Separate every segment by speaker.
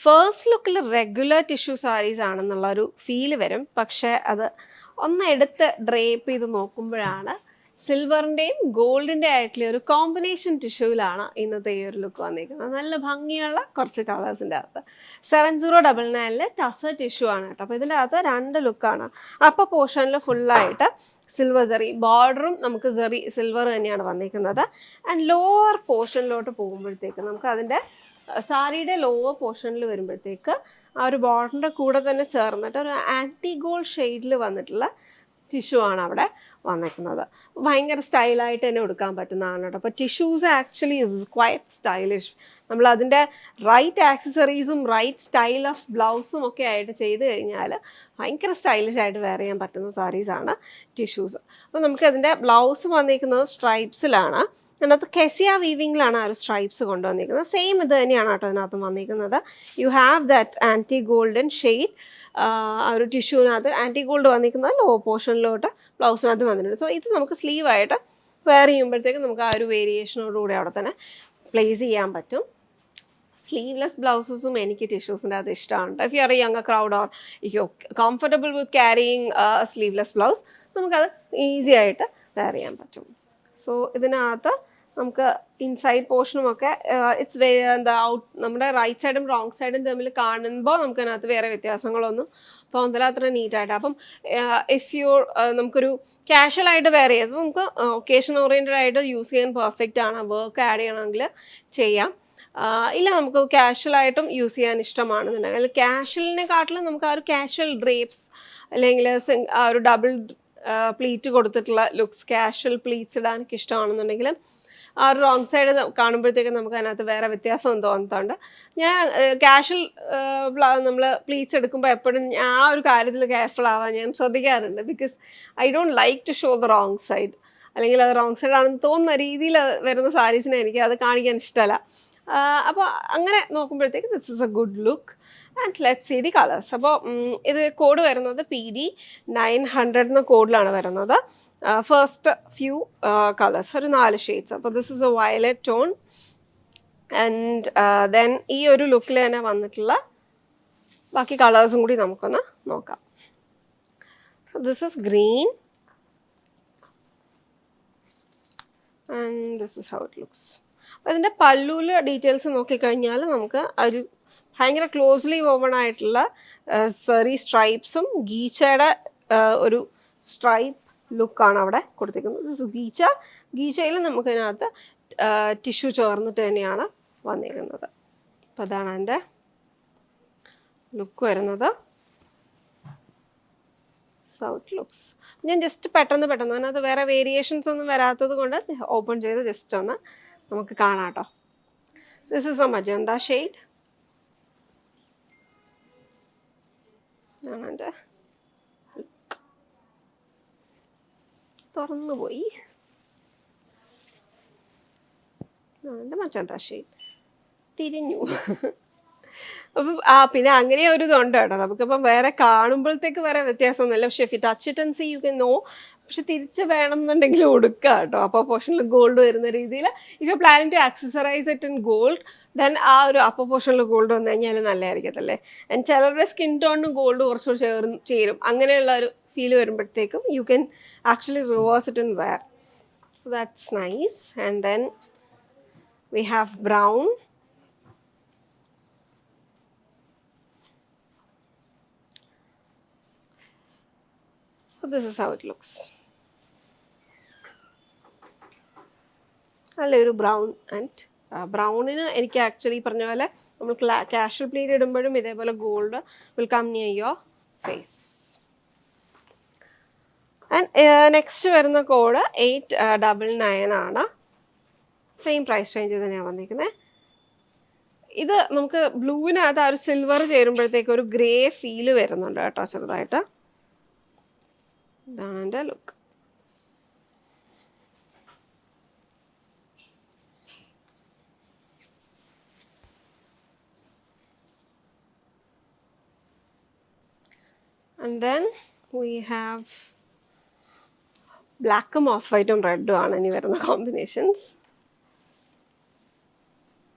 Speaker 1: First ലുക്കിൽ regular tissue saris ആണെന്നുള്ള ഒരു ഫീല് വരും. പക്ഷേ അത് ഒന്ന് എടുത്ത് ഡ്രേപ്പ് ചെയ്ത് നോക്കുമ്പോഴാണ് സിൽവറിൻ്റെയും ഗോൾഡിൻ്റെ ആയിട്ടുള്ള ഒരു കോമ്പിനേഷൻ ടിഷ്യൂവിലാണ് ഇന്നത്തെ ഈ ഒരു ലുക്ക് വന്നിരിക്കുന്നത്. നല്ല ഭംഗിയുള്ള കുറച്ച് കളേഴ്സിൻ്റെ അകത്ത് 7099 ടസർ ടിഷ്യൂ ആണ് കേട്ടോ. അപ്പോൾ ഇതിൻ്റെ അകത്ത് രണ്ട് ലുക്കാണ്. അപ്പോൾ പോർഷനിൽ ഫുള്ളായിട്ട് സിൽവർ സെറി ബോർഡറും നമുക്ക് സെറി സിൽവർ തന്നെയാണ് വന്നിരിക്കുന്നത്. ആൻഡ് ലോവർ പോർഷനിലോട്ട് പോകുമ്പോഴത്തേക്ക് നമുക്ക് അതിൻ്റെ സാരിയുടെ ലോവർ പോർഷനിൽ വരുമ്പോഴത്തേക്ക് ആ ഒരു ബോർഡറിൻ്റെ കൂടെ തന്നെ ചേർന്നിട്ട് ഒരു ആൻറ്റി ഗോൾഡ് ഷെയ്ഡിൽ വന്നിട്ടുള്ള ടിഷ്യൂ ആണ് അവിടെ വന്നിരിക്കുന്നത്. ഭയങ്കര സ്റ്റൈലായിട്ട് തന്നെ എടുക്കാൻ പറ്റുന്നതാണ് കേട്ടോ. അപ്പോൾ tissues actually is quite stylish. നമ്മൾ അതിൻ്റെ റൈറ്റ് ആക്സസറീസും റൈറ്റ് സ്റ്റൈൽ ഓഫ് ബ്ലൗസും ഒക്കെ ആയിട്ട് ചെയ്ത് കഴിഞ്ഞാൽ ഭയങ്കര സ്റ്റൈലിഷ് ആയിട്ട് വെയർ ചെയ്യാൻ പറ്റുന്ന സാരീസാണ് ടിഷ്യൂസ്. അപ്പോൾ നമുക്കതിൻ്റെ ബ്ലൗസ് വന്നിരിക്കുന്നത് സ്ട്രൈപ്സിലാണ്. അതിനകത്ത് കെസിയ വീവിങ്ങിലാണ് ആ ഒരു സ്ട്രൈപ്സ് കൊണ്ടുവന്നിരിക്കുന്നത്. സെയിം ഇത് തന്നെയാണ് കേട്ടോ അതിനകത്ത് വന്നിരിക്കുന്നത്. You have that anti golden shade. ആ ഒരു ടിഷ്യൂവിനകത്ത് ആൻറ്റി ഗോൾഡ് വന്നിരിക്കുന്നത് ലോ പോർഷനിലോട്ട് ബ്ലൗസിനകത്ത് വന്നിട്ടുണ്ട്. സോ ഇത് നമുക്ക് സ്ലീവായിട്ട് വെയർ ചെയ്യുമ്പോഴത്തേക്കും നമുക്ക് ആ ഒരു വേരിയേഷനോടുകൂടി അവിടെ തന്നെ പ്ലേസ് ചെയ്യാൻ പറ്റും. സ്ലീവ്ലെസ് ബ്ലൗസസും എനിക്ക് ടിഷ്യൂസിൻ്റെ അത് ഇഷ്ടമാണ്. If you are A younger crowd or if you comfortable with carrying sleeveless blouse നമുക്കത് ഈസി ആയിട്ട് വെയർ ചെയ്യാൻ പറ്റും. സോ ഇതിനകത്ത് നമുക്ക് ഇൻസൈഡ് പോർഷനുമൊക്കെ ഇറ്റ്സ് എന്താ ഔട്ട് നമ്മുടെ റൈറ്റ് സൈഡും റോങ് സൈഡും തമ്മിൽ കാണുമ്പോൾ നമുക്ക് അതിനകത്ത് വേറെ വ്യത്യാസങ്ങളൊന്നും തോന്നില്ല. അത്ര നീറ്റായിട്ട്. അപ്പം ഇഫ് യു നമുക്കൊരു കാഷ്വലായിട്ട് വെയർ ചെയ്ത് നമുക്ക് ഒക്കേഷൻ ഓറിയൻറ്റഡ് ആയിട്ട് യൂസ് ചെയ്യാൻ പെർഫെക്റ്റ് ആണ്. വർക്ക് ആഡ് ചെയ്യണമെങ്കിൽ ചെയ്യാം. ഇല്ല നമുക്ക് കാഷ്വലായിട്ടും യൂസ് ചെയ്യാൻ ഇഷ്ടമാണെന്നുണ്ടെങ്കിൽ കാഷ്വലിനെക്കാട്ടിലും നമുക്ക് ആ ഒരു കാഷ്വൽ ഡ്രേപ്സ് അല്ലെങ്കിൽ ആ ഒരു ഡബിൾ പ്ലീറ്റ് കൊടുത്തിട്ടുള്ള ലുക്സ് കാഷ്വൽ പ്ലീറ്റ്സ് ഇടാനൊക്കെ ഇഷ്ടമാണെന്നുണ്ടെങ്കിൽ ആ ഒരു റോങ് സൈഡ് കാണുമ്പോഴത്തേക്കും നമുക്ക് അതിനകത്ത് വേറെ വ്യത്യാസമൊന്നും തോന്നത്തുണ്ട്. ഞാൻ കാഷ്വൽ നമ്മൾ പ്ലീറ്റ്സ് എടുക്കുമ്പോൾ എപ്പോഴും ആ ഒരു കാര്യത്തിൽ കെയർഫുൾ ആവാൻ ഞാൻ ശ്രദ്ധിക്കാറുണ്ട്. Because I don't like to show the wrong side. അല്ലെങ്കിൽ അത് റോങ് സൈഡ് ആണെന്ന് തോന്നുന്ന രീതിയിൽ വരുന്ന സാരീസിനെ എനിക്ക് അത് കാണിക്കാൻ ഇഷ്ടമല്ല. അപ്പോൾ അങ്ങനെ നോക്കുമ്പോഴത്തേക്ക് this is a good look. And let's see the colours. അപ്പോൾ ഇത് കോഡ് വരുന്നത് PD900 എന്ന കോഡിലാണ് വരുന്നത്. ഫസ്റ്റ് ഫ്യൂ കളേഴ്സ് ഒരു 4 ഷെയ്ഡ്സ്. അപ്പോൾ this is A violet tone. And then ഈ ഒരു ലുക്കിൽ തന്നെ വന്നിട്ടുള്ള ബാക്കി കളേഴ്സും കൂടി നമുക്കൊന്ന് നോക്കാം. This is green and this is how it looks. അപ്പോൾ ഇതിൻ്റെ പല്ലുവിൽ ഡീറ്റെയിൽസ് നോക്കിക്കഴിഞ്ഞാൽ നമുക്ക് ഒരു ഭയങ്കര ക്ലോസ്ലി വോവൺ ആയിട്ടുള്ള സെറി സ്ട്രൈപ്സും ഗീച്ചയുടെ ഒരു സ്ട്രൈപ്പ് ലുക്കാണ് അവിടെ കൊടുത്തിരിക്കുന്നത്. ദിസ് ഗീച്ച. ഗീച്ചയിൽ നമുക്കതിനകത്ത് ടിഷ്യൂ ചേർന്നിട്ട് തന്നെയാണ് വന്നിരിക്കുന്നത്. അപ്പോൾ അതാണ് അതിൻ്റെ ലുക്ക് വരുന്നത്. South looks. ഞാൻ ജസ്റ്റ് പെട്ടെന്ന് അതിനകത്ത് വേറെ വേരിയേഷൻസ് ഒന്നും വരാത്തത് കൊണ്ട് ഓപ്പൺ ചെയ്ത് ജസ്റ്റ് ഒന്ന് നമുക്ക് കാണാം കേട്ടോ. This is A magenta shade. ആണ് എൻ്റെ ലുക്ക്. തുറന്നു പോയി. എൻ്റെ മജന്ത ഷെയ്ഡ് തിരിഞ്ഞു. അപ്പം പിന്നെ അങ്ങനെ ഒരു ഇതുണ്ട് കേട്ടോ. നമുക്കിപ്പം വേറെ കാണുമ്പോഴത്തേക്ക് വേറെ വ്യത്യാസമൊന്നുമില്ല. പക്ഷേ if you touch it and see you can know. പക്ഷെ തിരിച്ച് വേണമെന്നുണ്ടെങ്കിൽ കൊടുക്കുക കേട്ടോ. അപ്പോൾ പോർഷനിൽ ഗോൾഡ് വരുന്ന രീതിയിൽ if you planning to accessorize it in gold then ആ ഒരു അപ്പർ പോർഷനിൽ ഗോൾഡ് വന്നു കഴിഞ്ഞാൽ നല്ലതായിരിക്കത്തല്ലേ. ആൻഡ് ചിലരുടെ സ്കിൻ ടോണിന് ഗോൾഡ് കുറച്ചുകൂടി ചേരും. അങ്ങനെയുള്ള ഒരു ഫീൽ വരുമ്പോഴത്തേക്കും you can actually reverse it in wear. So that's nice. And then we have brown. So this is how it looks. നല്ലൊരു ബ്രൗൺ. ആൻഡ് ബ്രൗണിന് എനിക്ക് ആക്ച്വലി പറഞ്ഞ പോലെ നമ്മൾ കാഷ്വൽ പ്ലീറ്റ് ഇടുമ്പോഴും ഇതേപോലെ gold will come near your face. And next വരുന്ന code 899 ആണ്. സെയിം പ്രൈസ് റേഞ്ച് തന്നെയാണ് വന്നിരിക്കുന്നത്. ഇത് നമുക്ക് ബ്ലൂവിനകത്ത് ആ ഒരു സിൽവർ ചേരുമ്പോഴത്തേക്ക് ഒരു ഗ്രേ ഫീല് വരുന്നുണ്ട് കേട്ടോ ചെറുതായിട്ട്. ഇതാണ് എൻ്റെ look. And then we have ബ്ലാക്കും ഓഫ് വൈറ്റും റെഡും ആണ് ഇനി വരുന്ന combinations.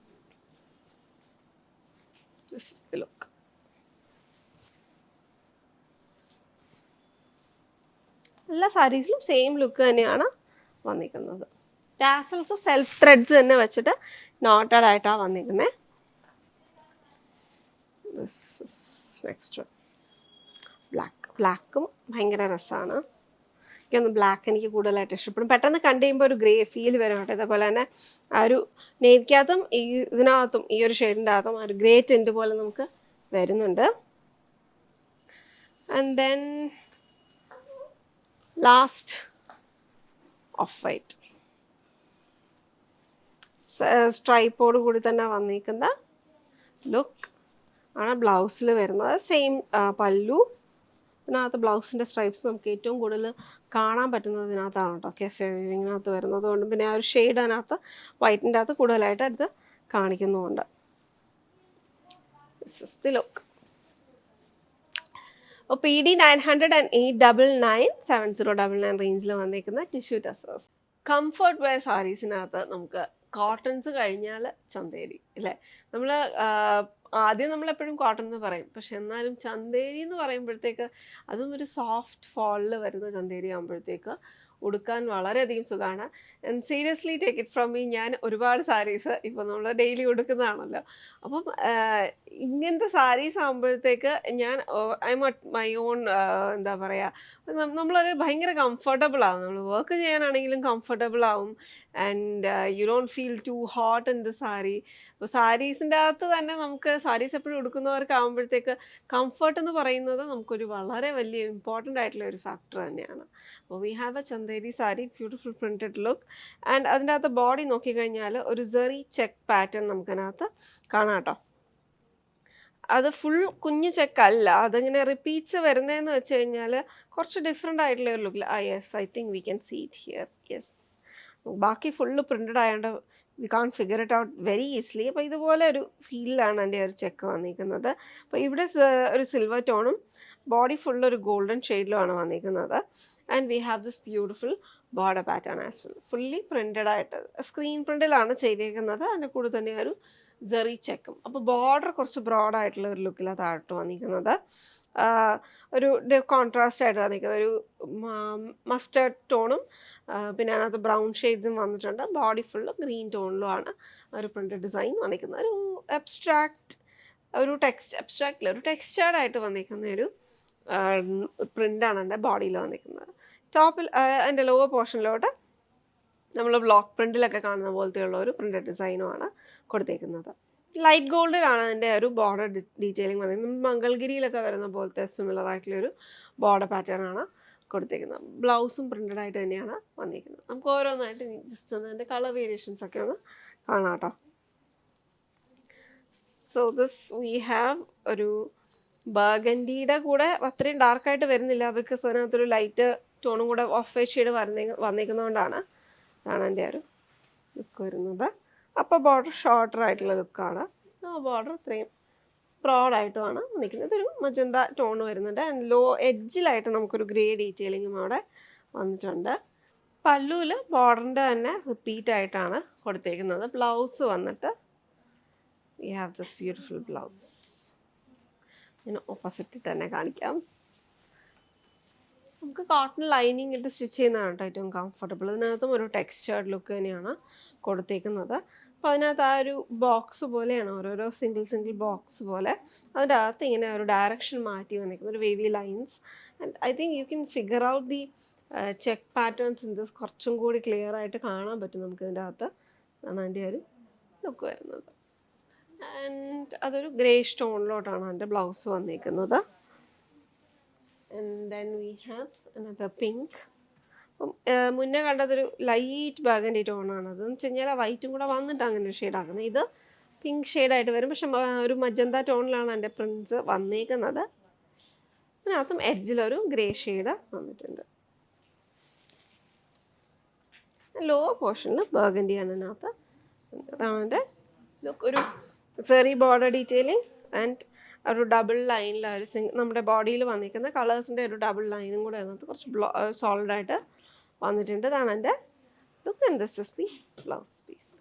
Speaker 1: This is the look. എല്ലാ സാരീസിലും സെയിം ലുക്ക് തന്നെയാണ് വന്നിരിക്കുന്നത്. ടാസൽസ് സെൽഫ് ത്രെഡ്സ് തന്നെ വെച്ചിട്ട് നോട്ടഡ് ആയിട്ടാണ് വന്നിരിക്കുന്നത്. നെക്സ്റ്റ് ബ്ലാക്കും ഭയങ്കര രസമാണ്. എനിക്കൊന്ന് ബ്ലാക്ക് എനിക്ക് കൂടുതലായിട്ട് ഇഷ്ടപ്പെടും. പെട്ടെന്ന് കണ്ടു കഴിയുമ്പോൾ ഒരു ഗ്രേ ഫീൽ വരും കേട്ടോ. ഇതേപോലെ തന്നെ ആ ഒരു നെയ്ക്കകത്തും ഇതിനകത്തും ഈ ഒരു ഷെയ്ഡിൻ്റെ അകത്തും ആ ഒരു ഗ്രേ ടിൻറ്റ് പോലെ നമുക്ക് വരുന്നുണ്ട്. And then last off white സ്ട്രൈപ്പോട് കൂടി തന്നെ വന്നിരിക്കുന്ന ലുക്ക് ആണ് ബ്ലൗസിൽ വരുന്നത്. സെയിം പല്ലു. ഇതിനകത്ത് ബ്ലൗസിൻ്റെ സ്ട്രൈപ്സ് നമുക്ക് ഏറ്റവും കൂടുതൽ കാണാൻ പറ്റുന്നത് ഇതിനകത്താണ് കേട്ടോ. കെസെ വീവിങ്ങിനകത്ത് വരുന്നത് കൊണ്ട് പിന്നെ ആ ഒരു ഷെയ്ഡ് അതിനകത്ത് വൈറ്റിൻ്റെ അകത്ത് കൂടുതലായിട്ട് എടുത്ത് കാണിക്കുന്നുമുണ്ട്. This is the look. PD 900 റേഞ്ചിൽ വന്നിരിക്കുന്ന ടിഷ്യൂ ടസേഴ്സ്. കംഫർട്ട് വെയർ സാരീസിനകത്ത് നമുക്ക് കോട്ടൺസ് കഴിഞ്ഞാൽ ചന്തേരി അല്ലേ. നമ്മൾ ആദ്യം നമ്മളെപ്പോഴും കോട്ടൺ എന്ന് പറയും, പക്ഷെ എന്നാലും ചന്തേരി എന്ന് പറയുമ്പോഴത്തേക്ക് അതും ഒരു സോഫ്റ്റ് ഫോളിൽ വരുന്ന ചന്തേരി ആകുമ്പോഴത്തേക്ക് ഉടുക്കാൻ വളരെയധികം സുഖമാണ്. And seriously take it from me, ഞാൻ ഒരുപാട് സാരീസ് ഇപ്പോൾ നമ്മൾ ഡെയിലി ഉടുക്കുന്നതാണല്ലോ. അപ്പം ഇങ്ങനത്തെ സാരീസ് ആകുമ്പോഴത്തേക്ക് ഞാൻ I M at my own എന്താ പറയുക, നമ്മളൊരു ഭയങ്കര കംഫർട്ടബിൾ ആവും. നമ്മൾ വർക്ക് ചെയ്യാനാണെങ്കിലും കംഫർട്ടബിൾ ആവും. And you don't feel too hot in the sari. അപ്പോൾ സാരീസിൻ്റെ അകത്ത് തന്നെ നമുക്ക് സാരീസ് എപ്പോഴും ഉടുക്കുന്നവർക്ക് ആകുമ്പോഴത്തേക്ക് കംഫർട്ട് എന്ന് പറയുന്നത് നമുക്കൊരു വളരെ വലിയ ഇമ്പോർട്ടൻ്റ് ആയിട്ടുള്ള ഒരു ഫാക്ടർ തന്നെയാണ്. അപ്പോൾ we have A Chanderi sari, beautiful printed look. And അതിൻ്റെ അകത്ത് ബോഡി നോക്കിക്കഴിഞ്ഞാൽ ഒരു സെറി ചെക്ക് പാറ്റേൺ നമുക്കതിനകത്ത് കാണാം കേട്ടോ. അത് ഫുൾ കുഞ്ഞു ചെക്കല്ല, അതിങ്ങനെ റിപ്പീറ്റ്സ് വരുന്നതെന്ന് വെച്ച് കഴിഞ്ഞാൽ കുറച്ച് ഡിഫറെൻ്റ് ആയിട്ടുള്ള ഒരു ലുക്കിൽ. Yes, I think we can see it here. Yes, ബാക്കി ഫുള്ള് പ്രിൻറ്റഡ് ആയതുകൊണ്ട് we can figure it out very easily. അപ്പോൾ ഇതുപോലെ ഒരു ഫീലിലാണ് എൻ്റെ ഒരു ചെക്ക് വന്നിരിക്കുന്നത്. അപ്പോൾ ഇവിടെ ഒരു സിൽവർ ടോണും ബോഡി ഫുള്ളൊരു ഗോൾഡൻ ഷെയ്ഡിലുമാണ് വന്നിരിക്കുന്നത്. And we have this beautiful border pattern as well. Fully printed ആയിട്ട് സ്ക്രീൻ പ്രിൻറ്റിലാണ് ചെയ്തേക്കുന്നത്. അതിൻ്റെ കൂടെ തന്നെ ഒരു സെറി ചെക്കും. അപ്പോൾ ബോർഡർ കുറച്ച് ബ്രോഡായിട്ടുള്ള ഒരു ലുക്കിലാണ് താഴോട്ട് വന്നിരിക്കുന്നത്. ഒരു കോൺട്രാസ്റ്റ് ആയിട്ട് വന്നിരിക്കുന്നത് ഒരു മസ്റ്റേർഡ് ടോണും പിന്നെ അതിനകത്ത് ബ്രൗൺ ഷെയ്ഡ്സും വന്നിട്ടുണ്ട്. ബോഡി ഫുള്ള് ഗ്രീൻ ടോണിലുമാണ് ഒരു പ്രിൻറ്റഡ് ഡിസൈൻ വന്നിരിക്കുന്നത്. ഒരു അബ്സ്ട്രാക്റ്റ് ഒരു ടെക്സ്റ്റേർഡ് ആയിട്ട് വന്നിരിക്കുന്ന ഒരു പ്രിൻ്റാണ് എൻ്റെ ബോഡിയിൽ വന്നിരിക്കുന്നത്. ടോപ്പിൽ എൻ്റെ ലോവർ പോർഷനിലോട്ട് നമ്മൾ ബ്ലോക്ക് പ്രിൻറ്റിലൊക്കെ കാണുന്ന പോലത്തെയുള്ള ഒരു പ്രിൻറ്റഡ് ഡിസൈനുമാണ് കൊടുത്തേക്കുന്നത്. ലൈറ്റ് ഗോൾഡിലാണ് അതിൻ്റെ ഒരു ബോർഡർ ഡീറ്റെയിലിംഗ് വന്നിരിക്കുന്നത്. മംഗൾഗിരിയിലൊക്കെ വരുന്ന പോലത്തെ സിമിലർ ആയിട്ടുള്ളൊരു ബോർഡർ പാറ്റേൺ ആണ് കൊടുത്തേക്കുന്നത്. ബ്ലൗസും പ്രിൻറ്റഡ് ആയിട്ട് തന്നെയാണ് വന്നിരിക്കുന്നത്. നമുക്ക് ഓരോന്നായിട്ട് ജസ്റ്റ് ഒന്ന് അതിൻ്റെ കളർ വേരിയേഷൻസ് ഒക്കെ ഒന്ന് കാണാം കേട്ടോ. സോ ദിസ് വി ഹാവ് ഒരു ബർഗൻഡിയുടെ കൂടെ അത്രയും ഡാർക്കായിട്ട് വരുന്നില്ല, ബിക്കോസ് അതിനകത്തൊരു ലൈറ്റ് ടോണും കൂടെ ഓഫ് വൈറ്റ് ഷെയ്ഡ് വന്നിരിക്കുന്നതുകൊണ്ടാണ്. അതാണ് എൻ്റെ ഒരു ലുക്ക് വരുന്നത്. അപ്പോൾ ബോർഡർ ഷോർട്ടർ ആയിട്ടുള്ള ലുക്കാണ്. ബോർഡർ ഇത്രയും ബ്രോഡായിട്ടുമാണ് നിൽക്കുന്നത്. ഒരു മജന്ത ടോൺ വരുന്നുണ്ട്. ആൻഡ് ലോ എഡ്ജിലായിട്ട് നമുക്കൊരു ഗ്രേ ഡീറ്റെയിലിങ്ങും അവിടെ വന്നിട്ടുണ്ട്. പല്ലുവിൽ ബോർഡറിൻ്റെ തന്നെ റിപ്പീറ്റ് ആയിട്ടാണ് കൊടുത്തേക്കുന്നത്. ബ്ലൗസ് വന്നിട്ട് we have this beautiful blouse. ഞാൻ ഓപ്പോസിറ്റ് തന്നെ കാണിക്കാം. നമുക്ക് കോട്ടൺ ലൈനിങ് ഇട്ട് സ്റ്റിച്ച് ചെയ്യുന്നതാണ് കേട്ടോ ഏറ്റവും കംഫർട്ടബിൾ. ഇതിനകത്തും ഒരു ടെക്സ്ചേർഡ് ലുക്ക് തന്നെയാണ് കൊടുത്തേക്കുന്നത്. അപ്പോൾ അതിനകത്ത് ആ ഒരു ബോക്സ് പോലെയാണ്, ഓരോരോ സിംഗിൾ ബോക്സ് പോലെ അതിൻ്റെ അകത്ത് ഇങ്ങനെ ഒരു ഡയറക്ഷൻ മാറ്റി വന്നിരിക്കുന്ന ഒരു wavy lines. And I think you can figure out the check patterns in this. കുറച്ചും കൂടി ക്ലിയർ ആയിട്ട് കാണാൻ പറ്റും നമുക്ക് ഇതിൻ്റെ അകത്ത്. ആണ് അതിൻ്റെ ഒരു ലുക്ക് വരുന്നത്. ആൻഡ് അതൊരു ഗ്രേ സ്റ്റോണിലോട്ടാണ് അതിൻ്റെ ബ്ലൗസ് വന്നിരിക്കുന്നത്. And then we have another pink. മുന്നേ കണ്ടതൊരു ലൈറ്റ് ബർഗൻഡി ടോണാണ്. അതെന്ന് വെച്ച് കഴിഞ്ഞാൽ വൈറ്റും കൂടെ വന്നിട്ട് അങ്ങനെ ഷെയ്ഡാക്കുന്നത്. ഇത് പിങ്ക് ഷെയ്ഡായിട്ട് വരും, പക്ഷെ ഒരു മജന്ത ടോണിലാണ് എൻ്റെ പ്രിൻസ് വന്നേക്കുന്നത്. അതിനകത്തും എഡ്ജിലൊരു ഗ്രേ ഷെയ്ഡ് വന്നിട്ടുണ്ട്. ലോ പോർഷനിൽ ബർഗൻഡിയാണ് ഇതിനകത്ത്. അതാണ് എൻ്റെ ലുക്ക്. ഒരു ഫെറി ബോർഡർ ഡീറ്റെയിലിംഗ് ആൻഡ് ഒരു ഡബിൾ ലൈനിൽ ഒരു നമ്മുടെ ബോഡിയിൽ വന്നിരിക്കുന്ന കളേഴ്സിൻ്റെ ഒരു ഡബിൾ ലൈനും കൂടെ അതിനകത്ത് കുറച്ച് സോളിഡായിട്ട് വന്നിട്ടുണ്ട്. ഇതാണ് എൻ്റെ look. And this is the blouse piece.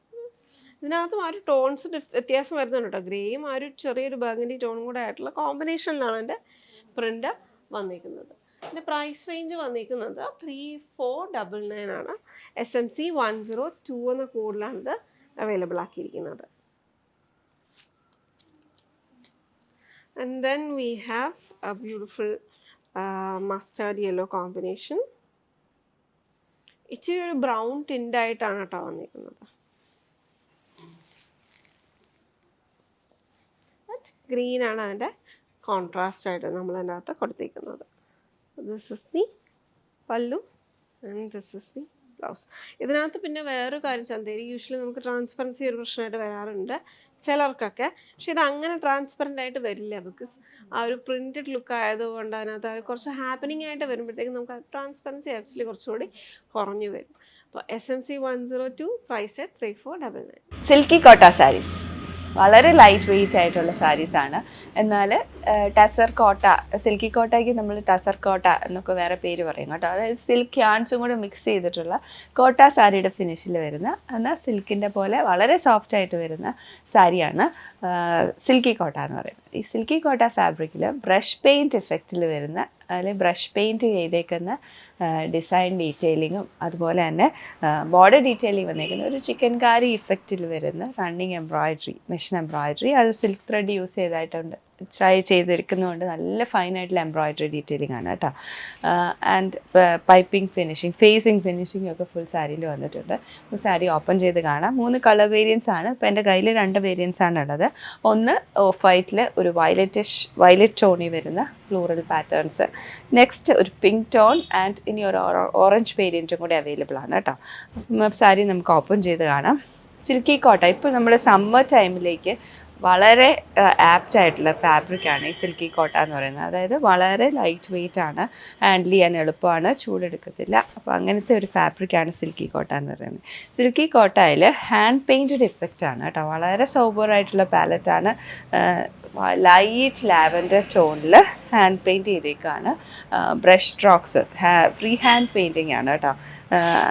Speaker 1: ഇതിനകത്തും ആ ഒരു ടോൺസ് വ്യത്യാസം വരുന്നുണ്ട് കേട്ടോ. ഗ്രേയും ആ ഒരു ചെറിയൊരു ബർഗൻഡി ടോണും കൂടെ ആയിട്ടുള്ള കോമ്പിനേഷനിലാണ് എൻ്റെ പ്രിൻ്റ് വന്നിരിക്കുന്നത്. ഇതിൻ്റെ പ്രൈസ് റേഞ്ച് വന്നിരിക്കുന്നത് 3499 ആണ്. SMC 102 എന്ന കോഡിലാണ് ഇത് available ആക്കിയിരിക്കുന്നത്. And then we have a beautiful mustard yellow combination. ഇച്ചിരി ഒരു ബ്രൗൺ ടിൻ്റ് ആയിട്ടാണ് കേട്ടോ വന്നിരിക്കുന്നത്. ഗ്രീൻ ആണ് അതിൻ്റെ കോൺട്രാസ്റ്റ് ആയിട്ട് നമ്മൾ അതിൻ്റെ അകത്ത് കൊടുത്തിരിക്കുന്നത്. ദിസ് ഇസ് ദി പല്ലു and this is the blouse. ഇതിനകത്ത് പിന്നെ വേറൊരു കാര്യം, ചന്തേരി യൂഷ്വലി നമുക്ക് ട്രാൻസ്പെറൻസി ഒരു പ്രശ്നമായിട്ട് വരാറുണ്ട് ചിലർക്കൊക്കെ. പക്ഷെ ഇത് അങ്ങനെ ട്രാൻസ്പെറൻ്റ് ആയിട്ട് വരില്ല, ബിക്കോസ് ആ ഒരു പ്രിൻറ്റഡ് ലുക്ക് ആയതുകൊണ്ട് അതിനകത്ത് കുറച്ച് ഹാപ്പനിങ് ആയിട്ട് വരുമ്പോഴത്തേക്കും നമുക്ക് ട്രാൻസ്പെറൻസി ആക്ച്വലി കുറച്ചുകൂടി കുറഞ്ഞു വരും. അപ്പോൾ SMC 102 പ്രൈസ് അറ്റ് 3499.
Speaker 2: സിൽക്കി കോട്ട സാരീസ് വളരെ ലൈറ്റ് വെയിറ്റ് ആയിട്ടുള്ള സാരീസാണ്. എന്നാൽ ടസർ കോട്ട, സിൽക്കി കോട്ടയ്ക്ക് നമ്മൾ ടസർ കോട്ട എന്നൊക്കെ വേറെ പേര് പറയും കേട്ടോ. അതായത് സിൽക്ക് യാൺസും കൂടെ മിക്സ് ചെയ്തിട്ടുള്ള കോട്ട സാരിയുടെ ഫിനിഷിൽ വരുന്ന, എന്നാൽ സിൽക്കിൻ്റെ പോലെ വളരെ സോഫ്റ്റ് ആയിട്ട് വരുന്ന സാരിയാണ് സിൽക്കി കോട്ട എന്ന് പറയുന്നത്. ഈ സിൽക്കി കോട്ട ഫാബ്രിക്കിൽ ബ്രഷ് പെയിൻറ്റ് ഇഫക്റ്റിൽ വരുന്ന, അതിൽ ബ്രഷ് പെയിൻറ്റ് ചെയ്തേക്കുന്ന ഡിസൈൻ ഡീറ്റെയിലിങ്ങും അതുപോലെ തന്നെ ബോർഡർ ഡീറ്റെയിലിംഗ് വന്നേക്കുന്ന ഒരു ചിക്കൻ കാരി ഇഫക്റ്റിൽ വരുന്ന റണ്ണിങ് എംബ്രോയിഡറി, മെഷീൻ എംബ്രോയിഡറി, അത് സിൽക്ക് ത്രെഡ് യൂസ് ചെയ്തായിട്ടുണ്ട് ട്രൈ ചെയ്തിരിക്കുന്നതുകൊണ്ട് നല്ല ഫൈനായിട്ടുള്ള എംബ്രോയിഡറി ഡീറ്റെയിലിംഗ് ആണ് കേട്ടോ. And piping finishing, facing finishing ഒക്കെ ഫുൾ സാരിയിൽ വന്നിട്ടുണ്ട്. സാരി ഓപ്പൺ ചെയ്ത് കാണാം. 3 കളർ വേരിയൻസ് ആണ്. ഇപ്പോൾ എൻ്റെ കയ്യിൽ 2 വേരിയൻസ് ആണ് ഉള്ളത്. ഒന്ന് ഓഫ് വൈറ്റിൽ ഒരു വയലറ്റ് ടോണിൽ വരുന്ന ഫ്ലോറൽ പാറ്റേൺസ്, നെക്സ്റ്റ് ഒരു പിങ്ക് ടോൺ ആൻഡ് ഇനി ഒരു ഓറഞ്ച് വേരിയൻറ്റും കൂടി അവൈലബിൾ ആണ് കേട്ടോ. സാരി നമുക്ക് ഓപ്പൺ ചെയ്ത് കാണാം. സിൽക്കി കോട്ട ഇപ്പോൾ നമ്മുടെ സമ്മർ ടൈമിലേക്ക് വളരെ ആപ്റ്റ് ആയിട്ടുള്ള ഫാബ്രിക്കാണ് ഈ സിൽക്കി കോട്ട എന്ന് പറയുന്നത്. അതായത് വളരെ ലൈറ്റ് വെയിറ്റ് ആണ്, ഹാൻഡിൽ ചെയ്യാൻ എളുപ്പമാണ്, ചൂടെടുക്കത്തില്ല. അപ്പോൾ അങ്ങനത്തെ ഒരു ഫാബ്രിക്കാണ് സിൽക്കി കോട്ട എന്ന് പറയുന്നത്. സിൽക്കി കോട്ടയിൽ ഹാൻഡ് പെയിൻറ്റഡ് ഇഫക്റ്റ് ആണ് കേട്ടോ. വളരെ സോബറായിട്ടുള്ള പാലറ്റാണ്. ലൈറ്റ് ലാവൻഡർ ടോണിൽ ഹാൻഡ് പെയിൻറ്റ് ചെയ്തേക്കാണ്. Brush strokes free hand painting ആണ് കേട്ടോ.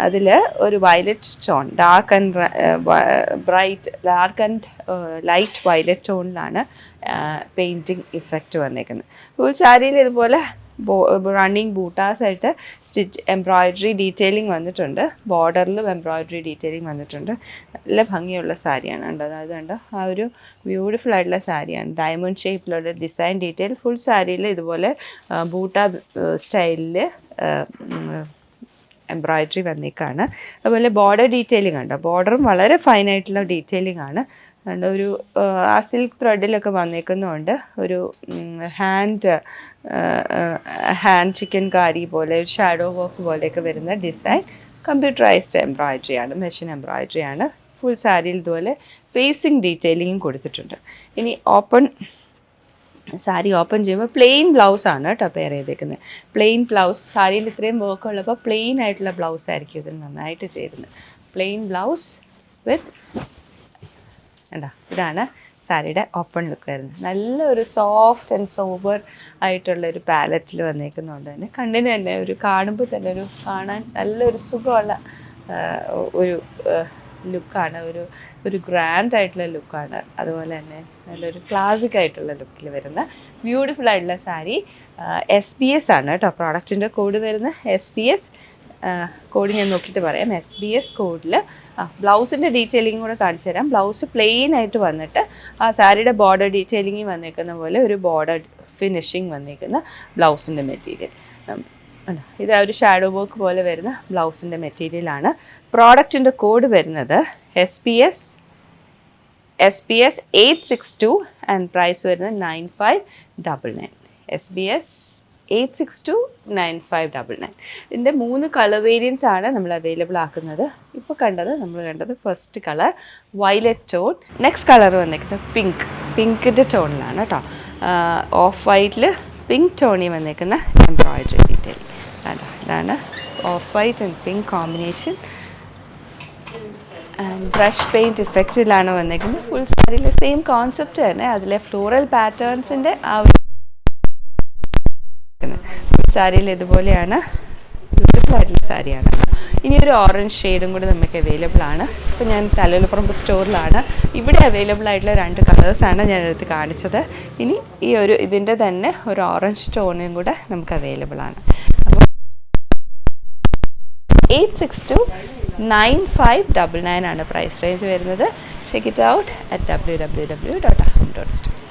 Speaker 2: അതിൽ ഒരു violet tone, dark and light violet ടോണിലാണ് പെയിൻറ്റിങ് ഇഫക്റ്റ് വന്നേക്കുന്നത്. ഫുൾ സാരിയിൽ ഇതുപോലെ റണ്ണിങ് ബൂട്ടാസായിട്ട് സ്റ്റിച്ച് എംബ്രോയിഡറി ഡീറ്റെയിലിംഗ് വന്നിട്ടുണ്ട്. ബോർഡറിലും എംബ്രോയിഡറി ഡീറ്റെയിലിംഗ് വന്നിട്ടുണ്ട്. നല്ല ഭംഗിയുള്ള സാരിയാണ് കണ്ടോ. അതായത് കണ്ടോ, ആ ഒരു ബ്യൂട്ടിഫുൾ ആയിട്ടുള്ള സാരിയാണ്. ഡയമണ്ട് ഷേപ്പിലുള്ള ഡിസൈൻ ഡീറ്റെയിൽ ഫുൾ സാരിയിൽ ഇതുപോലെ ബൂട്ട സ്റ്റൈലിൽ എംബ്രോയിഡറി വന്നേക്കാണ്. അതുപോലെ ബോർഡർ ഡീറ്റെയിലിംഗ് ഉണ്ടോ. ബോർഡറും വളരെ ഫൈനായിട്ടുള്ള ഡീറ്റെയിലിംഗ് ആണ്. അതുകൊണ്ട് ഒരു ആ സിൽക്ക് ത്രെഡിലൊക്കെ വന്നേക്കുന്നതുകൊണ്ട് ഒരു ഹാൻഡ് ചിക്കൻ കാരി പോലെ ഒരു ഷാഡോ വർക്ക് പോലെയൊക്കെ വരുന്ന ഡിസൈൻ കമ്പ്യൂട്ടറൈസ്ഡ് എംബ്രോയിഡറിയാണ്, മെഷീൻ എംബ്രോയിഡറിയാണ്. ഫുൾ സാരിയിൽ ഇതുപോലെ ഫേസിങ് ഡീറ്റെയിലിങ്ങും കൊടുത്തിട്ടുണ്ട്. ഇനി സാരി ഓപ്പൺ ചെയ്യുമ്പോൾ പ്ലെയിൻ ബ്ലൗസാണ് കേട്ടോ പെയർ ചെയ്തേക്കുന്നത്. പ്ലെയിൻ ബ്ലൗസ്, സാരിയിൽ ഇത്രയും വർക്ക് ഉള്ളപ്പോൾ പ്ലെയിൻ ആയിട്ടുള്ള ബ്ലൗസ് ആയിരിക്കും ഇതിന് നന്നായിട്ട് ചേരുന്നത്. പ്ലെയിൻ ബ്ലൗസ് വിത്ത് എന്താ, ഇതാണ് സാരിയുടെ ഓപ്പൺ ലുക്ക് വരുന്നത്. നല്ലൊരു സോഫ്റ്റ് ആൻഡ് സോബർ ആയിട്ടുള്ളൊരു പാലറ്റിൽ വന്നേക്കുന്നതുകൊണ്ട് തന്നെ കണ്ണിന് തന്നെ ഒരു കാണുമ്പോൾ തന്നെ ഒരു കാണാൻ നല്ലൊരു സുഖമുള്ള ഒരു ലുക്കാണ്, ഒരു ഗ്രാൻഡ് ആയിട്ടുള്ള ലുക്കാണ്. അതുപോലെ തന്നെ നല്ലൊരു ക്ലാസിക് ആയിട്ടുള്ള ലുക്കിൽ വരുന്ന ബ്യൂട്ടിഫുൾ ആയിട്ടുള്ള സാരി. SBS ആണ് കേട്ടോ പ്രോഡക്റ്റിൻ്റെ കോഡ് വരുന്നത്. SBS കോഡ് ഞാൻ നോക്കിയിട്ട് പറയാം. SBS കോഡിൽ ബ്ലൗസിൻ്റെ ഡീറ്റെയിലിംഗ് കൂടെ കാണിച്ചു തരാം. ബ്ലൗസ് പ്ലെയിൻ ആയിട്ട് വന്നിട്ട് ആ സാരിയുടെ ബോർഡർ ഡീറ്റെയിലിംഗ് വന്നേക്കുന്ന പോലെ ഒരു ബോർഡർ ഫിനിഷിങ് വന്നേക്കുന്ന ബ്ലൗസിൻ്റെ മെറ്റീരിയൽ. ഇത് ഒരു ഷാഡോ വർക്ക് പോലെ വരുന്ന ബ്ലൗസിൻ്റെ മെറ്റീരിയലാണ്. പ്രോഡക്റ്റിൻ്റെ കോഡ് വരുന്നത് SBS 862 ആൻഡ് പ്രൈസ് വരുന്നത് 9599. SBS 8629599. ഇതിൻ്റെ 3 കളർ വേരിയൻസ് ആണ് നമ്മൾ അവൈലബിൾ ആക്കുന്നത്. ഇപ്പോൾ നമ്മൾ കണ്ടത് first colour violet tone. Next colour വന്നേക്കുന്നത് പിങ്കിൻ്റെ ടോണിലാണ് കേട്ടോ. ഓഫ് വൈറ്റിൽ പിങ്ക് ടോണിൽ വന്നേക്കുന്ന എംബ്രോയിഡറി ഡീറ്റെയിൽ കേട്ടോ. ഇതാണ് off white and pink combination. And brush paint ഇഫക്റ്റിലാണ് വന്നേക്കുന്നത്. ഫുൾ സാരിയിലെ സെയിം കോൺസെപ്റ്റ് തന്നെ. അതിലെ ഫ്ലോറൽ പാറ്റേൺസിൻ്റെ സാരിയിൽ ഇതുപോലെയാണ് ബ്യൂട്ടിഫുൾ ആയിട്ടുള്ള സാരിയാണ്. ഇനി ഒരു ഓറഞ്ച് ഷെയ്ഡും കൂടി നമുക്ക് അവൈലബിൾ ആണ്. ഇപ്പോൾ ഞാൻ തലയിലപ്പുറം സ്റ്റോറിലാണ്. ഇവിടെ അവൈലബിൾ ആയിട്ടുള്ള 2 കളേഴ്സാണ് ഞാൻ എടുത്ത് കാണിച്ചത്. ഇനി ഈ ഒരു ഇതിൻ്റെ തന്നെ ഒരു ഓറഞ്ച് ടോണും കൂടെ നമുക്ക് അവൈലബിൾ ആണ്. അപ്പോൾ 86295999 ആണ് പ്രൈസ് റേഞ്ച് വരുന്നത്. Check it out at www.aham.store.